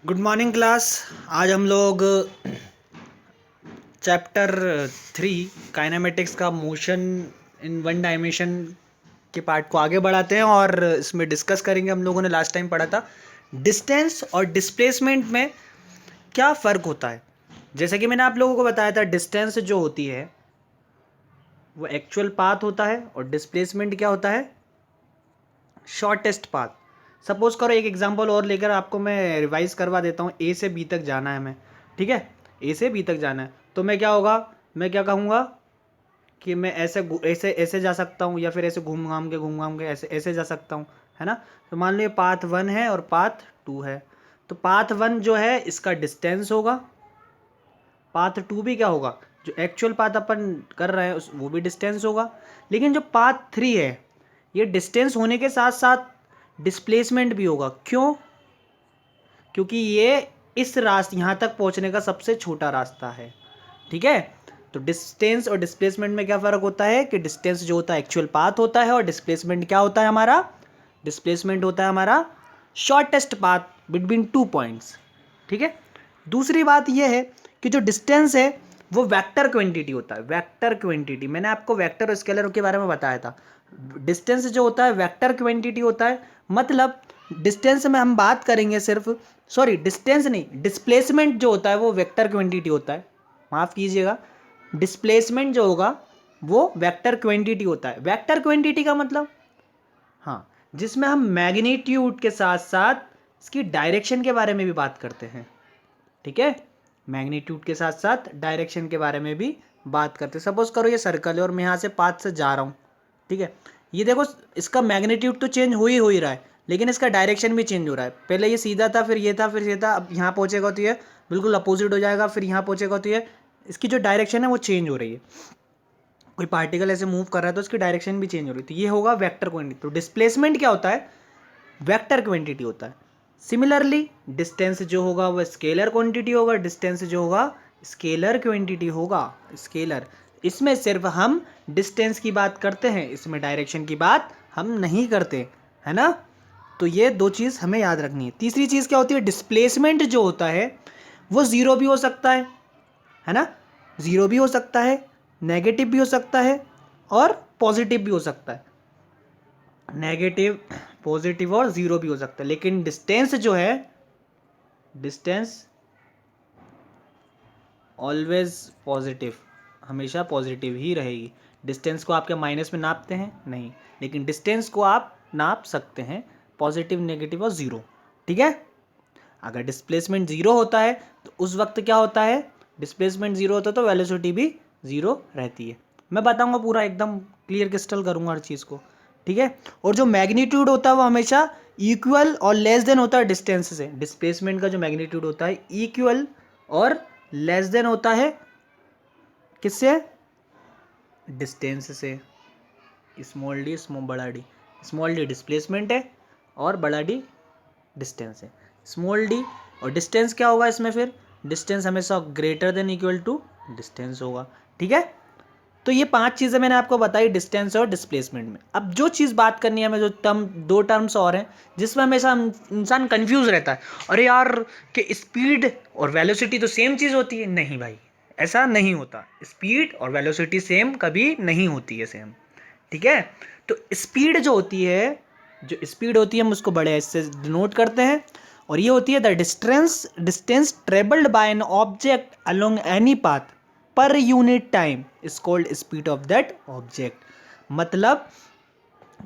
Good morning class. आज हम लोग चैप्टर 3 काइनेमेटिक्स का मोशन इन वन डायमेंशन के पार्ट को आगे बढ़ाते हैं और इसमें डिस्कस करेंगे। हम लोगों ने लास्ट टाइम पढ़ा था डिस्टेंस और डिस्प्लेसमेंट में क्या फ़र्क होता है। जैसे कि मैंने आप लोगों को बताया था, डिस्टेंस जो होती है वो एक्चुअल पाथ होता है और डिस्प्लेसमेंट क्या होता है, शॉर्टेस्ट पाथ। सपोज करो, एक एग्जांपल और लेकर आपको मैं रिवाइज करवा देता हूँ। ए से बी तक जाना है हमें, ठीक है, ए से बी तक जाना है। तो मैं क्या होगा, मैं क्या कहूँगा कि मैं ऐसे ऐसे ऐसे जा सकता हूँ या फिर ऐसे घूम घाम के ऐसे ऐसे जा सकता हूँ, है ना। तो मान लो ये पाथ 1 है और पाथ 2 है। तो पाथ 1 जो है इसका डिस्टेंस होगा, पाथ 2 भी क्या होगा, जो एक्चुअल पाथ अपन कर रहे हैं वो भी डिस्टेंस होगा। लेकिन जो पाथ 3 है ये डिस्टेंस होने के साथ साथ डिस्प्लेसमेंट भी होगा। क्यों? क्योंकि ये इस रास्ते यहाँ तक पहुँचने का सबसे छोटा रास्ता है, ठीक है। तो डिस्टेंस और डिस्प्लेसमेंट में क्या फ़र्क होता है कि डिस्टेंस जो होता है एक्चुअल पाथ होता है और डिस्प्लेसमेंट क्या होता है हमारा, डिस्प्लेसमेंट होता है हमारा शॉर्टेस्ट पाथ बिटवीन 2 पॉइंट्स, ठीक है। दूसरी बात यह है कि जो डिस्टेंस है वो वेक्टर क्वांटिटी होता है। वेक्टर क्वांटिटी मैंने आपको वेक्टर और स्केलर के बारे में बताया था। डिस्टेंस जो होता है वेक्टर क्वांटिटी होता है, मतलब डिस्टेंस में हम बात करेंगे सिर्फ, सॉरी डिस्टेंस नहीं, डिस्प्लेसमेंट जो होता है वो वेक्टर क्वांटिटी होता है, माफ़ कीजिएगा। डिस्प्लेसमेंट जो होगा वो वेक्टर क्वांटिटी होता है। वेक्टर क्वांटिटी का मतलब, हाँ, जिसमें हम मैग्नीट्यूड के साथ साथ इसकी डायरेक्शन के बारे में भी बात करते हैं, ठीक है। मैग्नीट्यूड के साथ साथ डायरेक्शन के बारे में भी बात करते हैं। सपोज करो ये सर्कल है और मैं यहाँ से पाथ से जा रहा हूँ, ठीक है। ये देखो, इसका मैग्नीट्यूड तो चेंज हो ही रहा है, लेकिन इसका डायरेक्शन भी चेंज हो रहा है। पहले ये सीधा था, फिर ये था, फिर ये था, अब यहाँ पहुँचेगा तो ये बिल्कुल अपोजिट हो जाएगा, फिर यहाँ पहुँचेगा तो ये, इसकी जो डायरेक्शन है वो चेंज हो रही है। कोई पार्टिकल ऐसे मूव कर रहा है तो इसकी डायरेक्शन भी चेंज हो रही है। तो ये होगा वेक्टर क्वांटिटी। तो डिस्प्लेसमेंट क्या होता है, वेक्टर क्वांटिटी होता है। सिमिलरली डिस्टेंस जो होगा वो स्केलर क्वांटिटी होगा, डिस्टेंस जो होगा स्केलर क्वांटिटी होगा, स्केलर। इसमें सिर्फ हम डिस्टेंस की बात करते हैं, इसमें डायरेक्शन की बात हम नहीं करते, है ना। तो ये दो चीज़ हमें याद रखनी है। तीसरी चीज़ क्या होती है, डिस्प्लेसमेंट जो होता है वो ज़ीरो भी हो सकता है ना, ज़ीरो भी हो सकता है, नेगेटिव भी हो सकता है और पॉजिटिव भी हो सकता है। नेगेटिव, पॉजिटिव और ज़ीरो भी हो सकता है। लेकिन डिस्टेंस जो है, डिस्टेंस ऑलवेज पॉजिटिव, हमेशा पॉजिटिव ही रहेगी। डिस्टेंस को आप क्या माइनस में नापते हैं? नहीं, लेकिन डिस्टेंस को आप नाप सकते हैं पॉजिटिव, नेगेटिव और ज़ीरो, ठीक है। अगर डिस्प्लेसमेंट ज़ीरो होता है तो उस वक्त क्या होता है, डिस्प्लेसमेंट ज़ीरो होता है तो वेलोसिटी भी ज़ीरो रहती है। मैं बताऊंगा पूरा, एकदम क्लियर क्रिस्टल करूंगा हर चीज़ को, ठीक है। और जो मैग्नीट्यूड होता है वो हमेशा इक्वल और लेस देन होता है डिस्टेंस से। डिस्प्लेसमेंट का जो मैग्नीट्यूड होता है इक्वल और लेस देन होता है किससे, डिस्टेंस से। स्मॉल डी, बड़ा डी, स्मॉल डी डिस्प्लेसमेंट है और बड़ा डी डिस्टेंस है। स्मॉल डी और डिस्टेंस क्या होगा इसमें, फिर डिस्टेंस हमेशा greater than equal to distance होगा, ठीक है। तो ये 5 चीज़ें मैंने आपको बताई डिस्टेंस और डिस्प्लेसमेंट में। अब जो चीज़ बात करनी है हमें, जो दो टर्म्स और हैं जिसमें हमेशा इंसान कंफ्यूज रहता है, अरे यार कि स्पीड और वेलोसिटी तो सेम चीज़ होती है। नहीं भाई, ऐसा नहीं होता। स्पीड और वेलोसिटी सेम कभी नहीं होती है, सेम, ठीक है। तो स्पीड जो होती है, जो स्पीड होती है हम उसको बड़े एस से डिनोट करते हैं, और ये होती है the distance travelled by an object along any path per unit time is called speed of that object. मतलब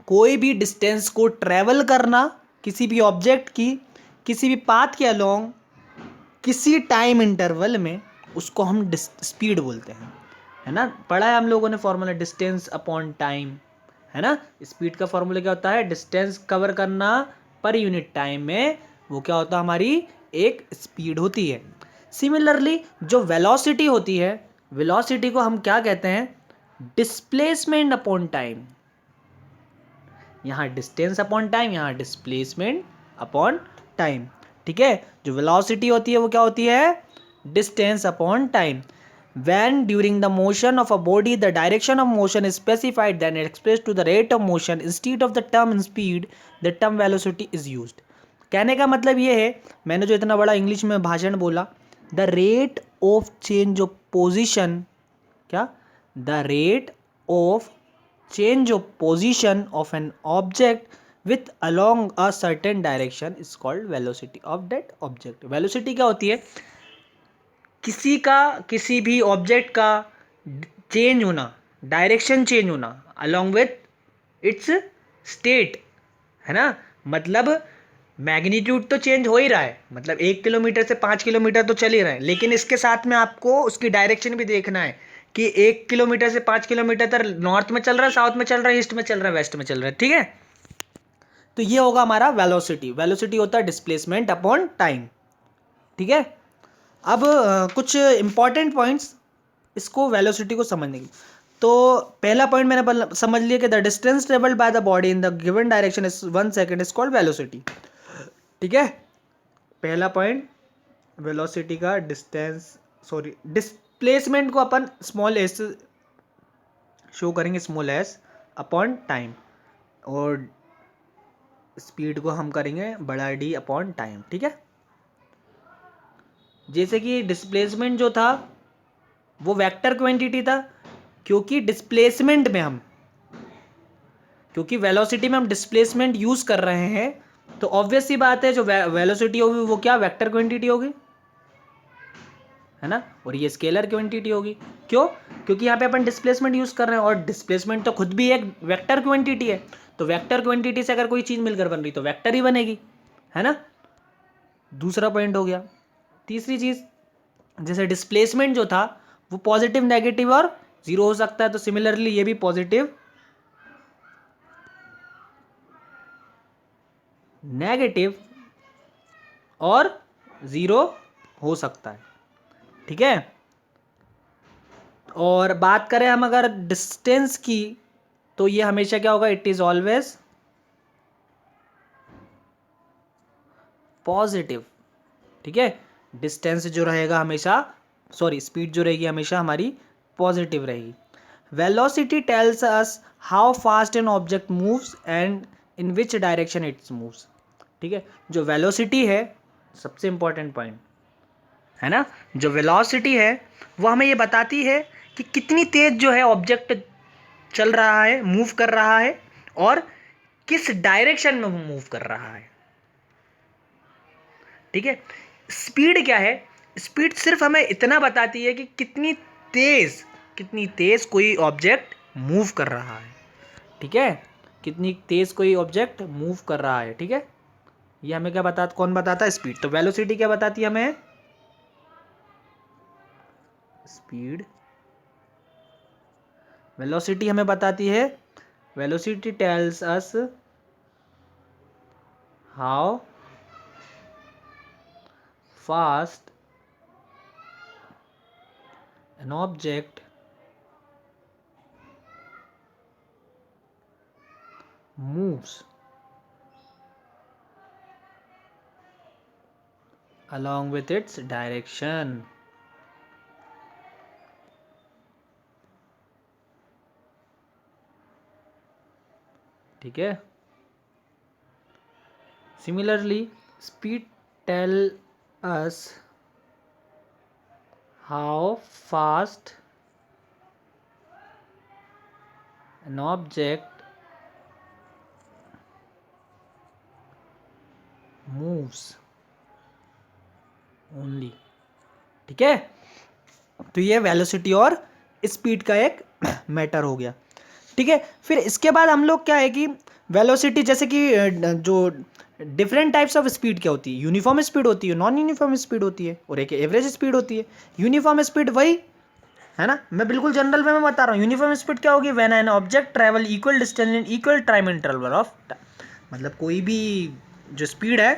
कोई भी डिस्टेंस को ट्रेवल करना किसी भी ऑब्जेक्ट की किसी भी पाथ के अलोंग किसी टाइम इंटरवल में, उसको हम स्पीड बोलते हैं, है ना। पढ़ा है हम लोगों ने फॉर्मूला, डिस्टेंस अपॉन टाइम, है ना। स्पीड का फॉर्मूला क्या होता है, डिस्टेंस कवर करना पर यूनिट टाइम में, वो क्या होता है, हमारी एक स्पीड होती है। सिमिलरली जो वेलोसिटी होती है, वेलोसिटी को हम क्या कहते हैं, डिस्प्लेसमेंट अपॉन टाइम। यहाँ डिस्टेंस अपॉन टाइम, यहाँ डिस्प्लेसमेंट अपॉन टाइम, ठीक है। जो वेलोसिटी होती है वो क्या होती है, distance upon time. When during the motion of a body the direction of motion is specified, then it expressed to the rate of motion instead of the term speed, the term velocity is used. कहने का मतलब ये है, मैंने जो इतना बड़ा English में भाषण बोला, the rate of change of position, क्या, the rate of change of position of an object with along a certain direction is called velocity of that object. Velocity क्या होती है, किसी भी ऑब्जेक्ट का चेंज होना, डायरेक्शन चेंज होना along with its state, है ना। मतलब मैग्नीट्यूड तो चेंज हो ही रहा है, मतलब 1 किलोमीटर से 5 किलोमीटर तो चल ही रहे हैं, लेकिन इसके साथ में आपको उसकी डायरेक्शन भी देखना है कि 1 किलोमीटर से 5 किलोमीटर तक नॉर्थ में चल रहा है, साउथ में चल रहा है, ईस्ट में चल रहा है, वेस्ट में चल रहा है, ठीक है। तो ये होगा हमारा वेलोसिटी। वेलोसिटी होता है डिस्प्लेसमेंट अपॉन टाइम, ठीक है। अब कुछ इंपॉर्टेंट पॉइंट्स इसको वेलोसिटी को समझने की। तो पहला पॉइंट मैंने समझ लिया कि the distance travelled by the body in the given direction is 1 second is called velocity, ठीक है। पहला पॉइंट, वेलोसिटी का डिस्प्लेसमेंट को अपन स्मॉल एस शो करेंगे, स्मॉल एस अपॉन टाइम, और स्पीड को हम करेंगे बड़ा डी अपॉन टाइम, ठीक है। जैसे कि डिस्प्लेसमेंट जो था वो वेक्टर क्वांटिटी था, क्योंकि डिस्प्लेसमेंट में हम, क्योंकि वेलोसिटी में हम डिस्प्लेसमेंट यूज कर रहे हैं, तो ऑब्वियस सी बात है जो वेलोसिटी होगी वो क्या, वेक्टर क्वांटिटी होगी, है ना। और ये स्केलर क्वांटिटी होगी। क्यों, क्योंकि यहाँ पे अपन डिस्प्लेसमेंट यूज कर रहे हैं, और डिस्प्लेसमेंट तो खुद भी एक वेक्टर क्वांटिटी है, तो वेक्टर क्वांटिटी से अगर कोई चीज मिलकर बन रही तो वेक्टर ही बनेगी, है ना। दूसरा पॉइंट हो गया। तीसरी चीज, जैसे डिस्प्लेसमेंट जो था वो पॉजिटिव, नेगेटिव और जीरो हो सकता है, तो सिमिलरली ये भी पॉजिटिव, नेगेटिव और जीरो हो सकता है, ठीक है। और बात करें हम अगर डिस्टेंस की, तो ये हमेशा क्या होगा, इट इज ऑलवेज पॉजिटिव, ठीक है। डिस्टेंस जो रहेगा हमेशा, सॉरी स्पीड जो रहेगी हमेशा हमारी पॉजिटिव रहेगी। Velocity tells us how fast an object moves and in which direction it's moves, ठीक है। जो वेलोसिटी है, सबसे इंपॉर्टेंट पॉइंट है ना, जो वेलोसिटी है वो हमें ये बताती है कि कितनी तेज जो है ऑब्जेक्ट चल रहा है, मूव कर रहा है, और किस डायरेक्शन में वो मूव कर रहा है, ठीक है। स्पीड क्या है, स्पीड सिर्फ हमें इतना बताती है कि कितनी तेज कोई ऑब्जेक्ट मूव कर रहा है, ठीक है, कितनी तेज कोई ऑब्जेक्ट मूव कर रहा है, ठीक है। ये हमें क्या बताता, कौन बताता है, स्पीड। तो वेलोसिटी क्या बताती है हमें, स्पीड, वेलोसिटी हमें बताती है, velocity tells us how fast an object moves along with its direction, ठीक है। Similarly speed tell us how fast an object moves only, ठीक है। तो ये वेलोसिटी और स्पीड का एक मैटर हो गया, ठीक है। फिर इसके बाद हम लोग क्या है कि वेलोसिटी, जैसे कि जो डिफरेंट टाइप्स ऑफ स्पीड क्या होती है, यूनिफॉर्म स्पीड होती है, नॉन यूनिफॉर्म स्पीड होती है, और एक एवरेज स्पीड होती है। यूनिफॉर्म स्पीड वही है ना, मैं बिल्कुल जनरल वे में बता रहा हूँ। यूनिफॉर्म स्पीड क्या होगी, when an object travel equal distance in equal time interval of, मतलब कोई भी जो स्पीड है,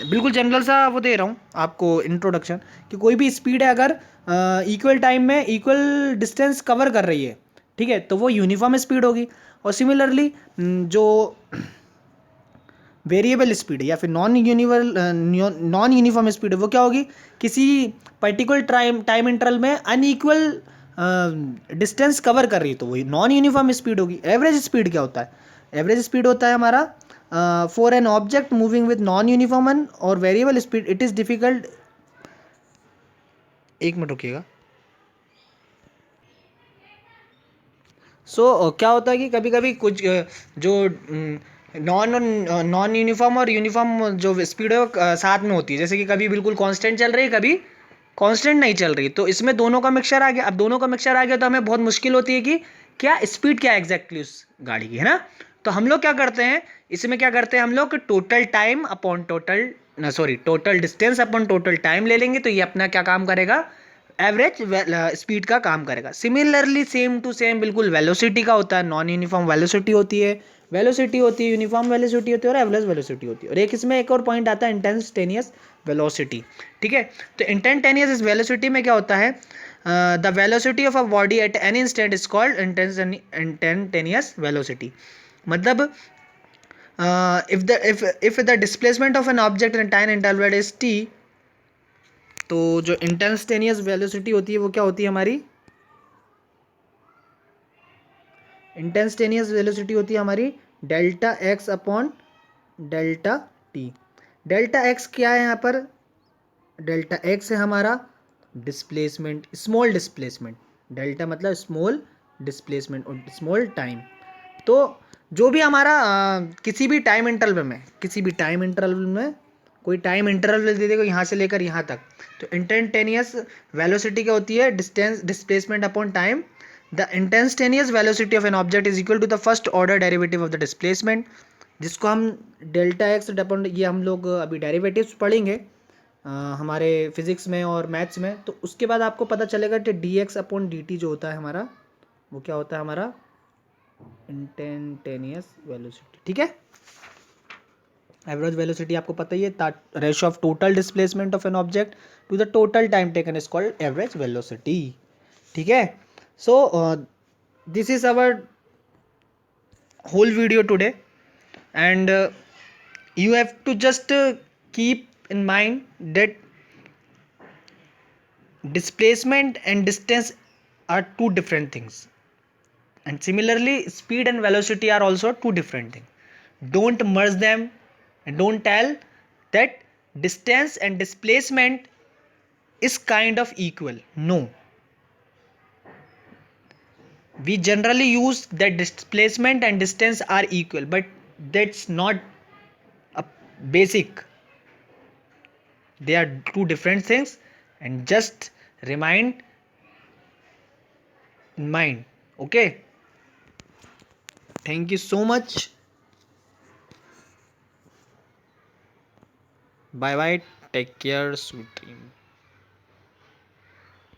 बिल्कुल जनरल सा वो दे रहा हूँ आपको इंट्रोडक्शन, कि कोई भी स्पीड है अगर इक्वल टाइम में इक्वल डिस्टेंस कवर कर रही है, ठीक है, तो वो यूनिफॉर्म स्पीड होगी। और सिमिलरली जो वेरिएबल स्पीड है या फिर नॉन यूनिफॉर्म स्पीड है, वो क्या होगी, किसी पर्टिकुलर टाइम इंटरवल में अनइक्वल डिस्टेंस कवर कर रही है, तो वही नॉन यूनिफॉर्म स्पीड होगी। एवरेज स्पीड क्या होता है, एवरेज स्पीड होता है हमारा for an object moving with non uniform और variable speed it is difficult, एक मिनट रुकिएगा। क्या होता है कि कभी कभी कुछ जो नॉन नॉन यूनिफॉर्म और यूनिफॉर्म जो स्पीड है वो साथ में होती है, जैसे कि कभी बिल्कुल कांस्टेंट चल रही है, कभी कांस्टेंट नहीं चल रही, तो इसमें दोनों का मिक्सचर आ गया। अब दोनों का मिक्सचर आ गया तो हमें बहुत मुश्किल होती है कि क्या स्पीड क्या एग्जैक्टली उस गाड़ी की, है ना। तो हम लोग क्या करते हैं, इसमें क्या करते हैं हम लोग, टोटल टाइम अपॉन टोटल, ना sorry, total distance upon total time ले लेंगे, तो ये अपना क्या काम करेगा, एवरेज स्पीड का काम करेगा। सिमिलरली सेम टू सेम बिल्कुल वेलोसिटी का होता है, नॉन यूनिफॉर्म वेलोसिटी होती है, यूनिफॉर्म वेलोसिटी होती है और एवरेज वेलोसिटी होती है। और एक इसमें एक और पॉइंट आता है इंस्टेंटेनियस वेलोसिटी, ठीक है। तो इंस्टेंटेनियस इस वेलोसिटी में क्या होता है, the velocity of a body at any instant is called instantaneous velocity. मतलब if the displacement of an object in time interval is t, तो जो इंस्टेंटेनियस वेलोसिटी होती है वो क्या होती है हमारी, इंस्टेंटेनियस वेलोसिटी होती है हमारी delta x upon delta T. Delta x क्या है यहाँ पर, डेल्टा एक्स है हमारा डिस्प्लेसमेंट, स्मॉल डिस्प्लेसमेंट, डेल्टा मतलब स्मॉल डिस्प्लेसमेंट और स्मॉल टाइम। तो जो भी हमारा किसी भी टाइम इंटरवल में, किसी भी टाइम इंटरवल में कोई टाइम इंटरवल दे देगा यहाँ से लेकर यहाँ तक, तो इंस्टेंटेनियस वेलोसिटी क्या होती है, distance displacement upon time. The instantaneous velocity of an object is equal to the first order derivative of the displacement, जिसको हम डेल्टा एक्स अपॉन, ये हम लोग अभी डेरिवेटिव्स पढ़ेंगे हमारे फिजिक्स में और मैथ्स में, तो उसके बाद आपको पता चलेगा कि D x upon D T जो होता है हमारा, वो क्या होता है हमारा इंस्टेंटेनियस वेलोसिटी, ठीक है। एवरेज वेलोसिटी आपको पता ही है, ratio of total displacement of an object to the total time taken is called average velocity, ठीक है। So this is our whole video today, and you have to just keep in mind that displacement and distance are two different things, and similarly speed and velocity are also two different things. Don't merge them and don't tell that distance and displacement is kind of equal. No, we generally use that displacement and distance are equal, but that's not a basic. They are two different things, and just remind in mind. Okay, thank you so much. Bye bye, take care, sweet dream.